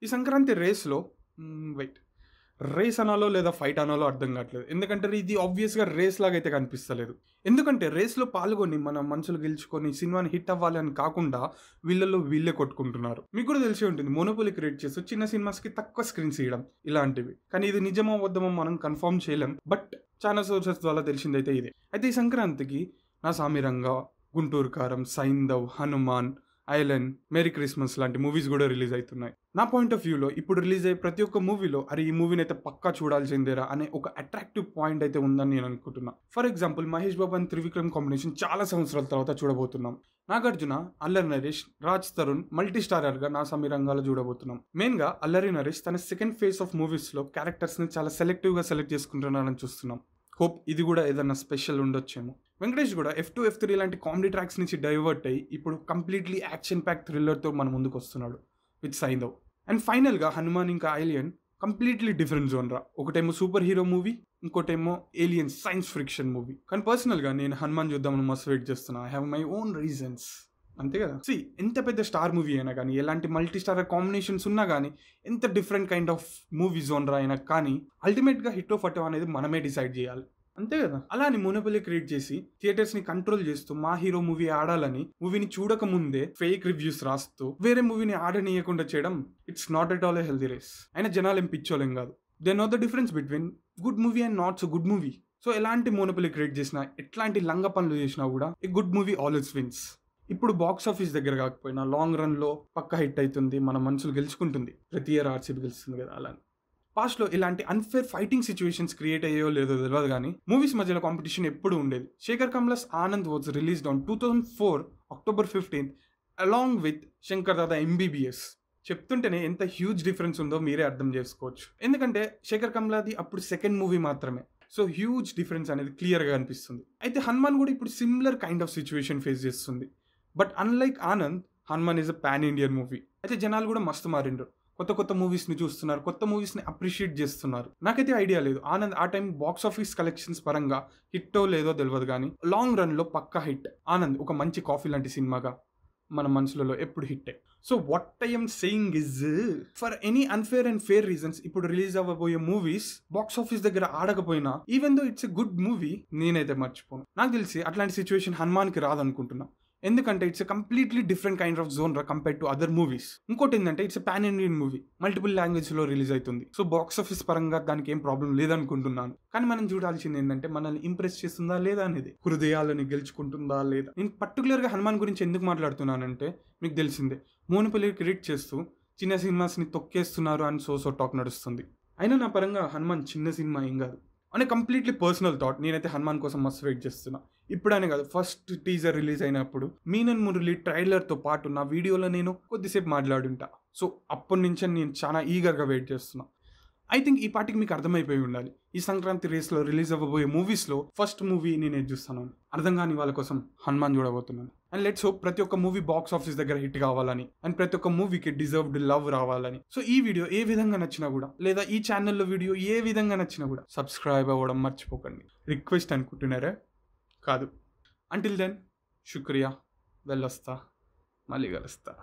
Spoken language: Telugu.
ఈ సంక్రాంతి రేస్‌లో వెయిట్ రేస్ అనాలో లేదా ఫైట్ అనాలో అర్థం కావట్లేదు. ఎందుకంటే ఇది ఆబ్వియస్‌గా రేస్ లాగా అయితే కనిపిస్తలేదు. ఎందుకంటే రేస్‌లో పాల్గొని మన మనసులు గెలుచుకొని సినిమాని హిట్ అవ్వాలి అని కాకుండా వీళ్ళలో వీళ్ళే కొట్టుకుంటున్నారు. మీకు కూడా తెలిసే ఉంటుంది. మోనోపోలీ క్రియేట్ చేస్తూ చిన్న సినిమాస్‌కి తక్కువ స్క్రీన్స్ ఇయ్యడం ఇలాంటివి. కానీ ఇది నిజమో అబద్ధమో మనం కన్ఫర్మ్ చేయలేం. బట్ చాలా సోర్సెస్ ద్వారా తెలిసిందైతే ఇదే. అయితే ఈ సంక్రాంతికి నా సామిరంగా, గుంటూరు కారం, Saindhav, Hanuman, island, merry Christmas లాంటి మూవీస్ కూడా రిలీజ్ అవుతున్నాయి. నా పాయింట్ ఆఫ్ వ్యూలో ఇప్పుడు రిలీజ్ అయ్యే ప్రతి ఒక్క మూవీలో అరే ఈ మూవీని అయితే పక్కా చూడాల్సిందేరా అనే ఒక అట్రాక్టివ్ పాయింట్ అయితే ఉందని నేను అనుకుంటున్నా. For example Mahesh Babu and Trivikram combination చాలా సంవత్సరాల తర్వాత చూడబోతున్నాం. నాగార్జున, అల్లరి నరేష్, రాజ్ తరుణ్ మల్టీ స్టారర్ గా నా సమీరంగాలో చూడబోతున్నాం. మెయిన్ గా అల్లరి నరేష్ తన సెకండ్ ఫేజ్ ఆఫ్ మూవీస్ లో క్యారెక్టర్స్ ని చాలా సెలెక్టివ్ గా సెలెక్ట్ చేసుకుంటున్నారని చూస్తున్నాం. హోప్ ఇది కూడా ఏదన్నా స్పెషల్ ఉండొచ్చేమో. వెంకటేష్ కూడా F2, F3 లాంటి కామెడీ ట్రాక్స్ నుంచి డైవర్ట్ అయ్యి ఇప్పుడు కంప్లీట్లీ యాక్షన్ ప్యాక్ థ్రిల్లర్తో మన ముందుకు వస్తున్నాడు విత్ సైంధవ్. అండ్ ఫైనల్గా హనుమాన్ ఇంకా ఏలియన్ కంప్లీట్లీ డిఫరెంట్ జోన్రా. ఒకటేమో సూపర్ హీరో మూవీ, ఇంకోటేమో ఏలియన్ సైన్స్ ఫ్రిక్షన్ మూవీ. కానీ పర్సనల్గా నేను హనుమాన్ చూద్దామని మస్తు వెయిట్ చేస్తున్నా. I have my own reasons. అంతే కదా. ఎంత పెద్ద స్టార్ మూవీ అయినా కానీ, ఎలాంటి మల్టీ స్టార్ కాంబినేషన్స్ ఉన్నా కానీ, ఎంత డిఫరెంట్ కైండ్ ఆఫ్ మూవీ జోన్రా అయినా కానీ అల్టిమేట్గా హిట్ ఆఫ్ అటో అనేది మనమే డిసైడ్ చేయాలి. అంతే కదా. అలా అని మోనోపోలీ క్రియేట్ చేసి థియేటర్స్ ని కంట్రోల్ చేస్తూ మా హీరో మూవీ ఆడాలని మూవీని చూడక ముందే ఫేక్ రివ్యూస్ రాస్తూ వేరే మూవీని ఆడనీయకుండా చేయడం it's not at all a healthy race. అయినా జనాలు ఏం పిచ్చోలేం కాదు. They know the difference between good movie and not so good movie. So ఎలాంటి మోనోపోలీ క్రియేట్ చేసినా, ఎట్లాంటి లంగ పనులు చేసినా కూడా a good movie always wins. ఇప్పుడు బాక్స్ ఆఫీస్ దగ్గర కాకపోయినా లాంగ్ రన్ లో పక్కా హిట్ అవుతుంది, మన మనసులు గెలుచుకుంటుంది. ప్రతి ఇయర్ RCB గెలుస్తుంది కదా. అలా పాస్ట్ లో ఇలాంటి అన్ఫేర్ ఫైటింగ్ సిచ్యువేషన్స్ క్రియేట్ అయ్యో లేదో తెలియదు కానీ మూవీస్ మధ్యలో కాంపిటీషన్ ఎప్పుడు ఉండేది. Shekhar Kammula's Anand was released on 2004 October 15th along with Shankar Dada MBBS. చెప్తుంటేనే ఎంత హ్యూజ్ డిఫరెన్స్ ఉందో మీరే అర్థం చేసుకోవచ్చు. ఎందుకంటే శేఖర్ కమ్లాది అప్పుడు సెకండ్ మూవీ మాత్రమే. సో హ్యూజ్ డిఫరెన్స్ అనేది క్లియర్గా అనిపిస్తుంది. అయితే హనుమాన్ కూడా ఇప్పుడు similar kind of situation face చేస్తుంది. But unlike Anand, Hanuman is a pan Indian movie. అయితే జనాలు కూడా మస్తు మారిండ్రు. కొత్త మూవీస్ని చూస్తున్నారు, కొత్త మూవీస్ని అప్రిషియేట్ చేస్తున్నారు. నాకైతే ఐడియా లేదు ఆనంద్ ఆ టైం బాక్స్ ఆఫీస్ కలెక్షన్స్ పరంగా హిట్టో లేదో తెలియదు కానీ లాంగ్ రన్లో పక్కా హిట్. ఆనంద్ ఒక మంచి కాఫీ లాంటి సినిమాగా మన మనసులలో ఎప్పుడు హిట్టే. So what I'm saying is for any unfair and fair reasons ఇప్పుడు రిలీజ్ అవ్వబోయే మూవీస్ బాక్స్ ఆఫీస్ దగ్గర ఆడకపోయినా even though it's a good movie నేనైతే మర్చిపోను. నాకు తెలిసి అట్లాంటి సిచ్యువేషన్ హనుమాన్కి రాదనుకుంటున్నా. ఎందుకంటే it's a completely different kind of zone రా కంపేర్ టు అదర్ మూవీస్. ఇంకోటి ఏంటంటే it's a pan Indian movie, multiple language లో రిలీజ్ అవుతుంది. సో బాక్స్ ఆఫీస్ పరంగా దానికి ఏం ప్రాబ్లం లేదనుకుంటున్నాను. కానీ మనం చూడాల్సింది ఏంటంటే మనల్ని ఇంప్రెస్ చేస్తుందా లేదా అనేది, హృదయాలని గెలుచుకుంటుందా లేదా. నేను పర్టికులర్ గా హనుమాన్ గురించి ఎందుకు మాట్లాడుతున్నానంటే మీకు తెలిసిందే మోనోపోలీ క్రియేట్ చేస్తూ చిన్న సినిమాస్ ని తొక్కేస్తున్నారు అని సో టాక్ నడుస్తుంది. అయినా నా పరంగా హనుమాన్ చిన్న సినిమా ఏం కాదు అనే కంప్లీట్లీ పర్సనల్ థాట్. నేనైతే హనుమాన్ కోసం మస్తు వెయిట్ చేస్తున్నా. ఇప్పుడనే కాదు, ఫస్ట్ టీజర్ రిలీజ్ అయినప్పుడు మీనన్ మురళి ట్రైలర్తో పాటు నా వీడియోలో నేను కొద్దిసేపు మాట్లాడుంటా. సో అప్పటి నుంచి నేను చాలా ఈగర్గా వెయిట్ చేస్తున్నా. ఐ థింక్ ఈ పాటికి మీకు అర్థమైపోయి ఉండాలి ఈ సంక్రాంతి రేస్లో రిలీజ్ అవ్వబోయే మూవీస్లో ఫస్ట్ మూవీ నేను చూస్తాను. అర్థం కాని వాళ్ళ కోసం హనుమాన్ చూడబోతున్నాను. అండ్ లెట్స్ హోప్ ప్రతి ఒక్క మూవీ బాక్స్ ఆఫీస్ దగ్గర హిట్ కావాలని అండ్ ప్రతి ఒక్క మూవీకి డిజర్వ్డ్ లవ్ రావాలని. సో ఈ వీడియో ఏ విధంగా నచ్చినా కూడా, లేదా ఈ ఛానల్లో వీడియో ఏ విధంగా నచ్చినా కూడా సబ్స్క్రైబ్ అవ్వడం మర్చిపోకండి. రిక్వెస్ట్ అనుకుంటున్నారా? కాదు. అంటిల్ దెన్ శుక్రియా. వెళ్ళొస్తా, మళ్ళీ కలుస్తా.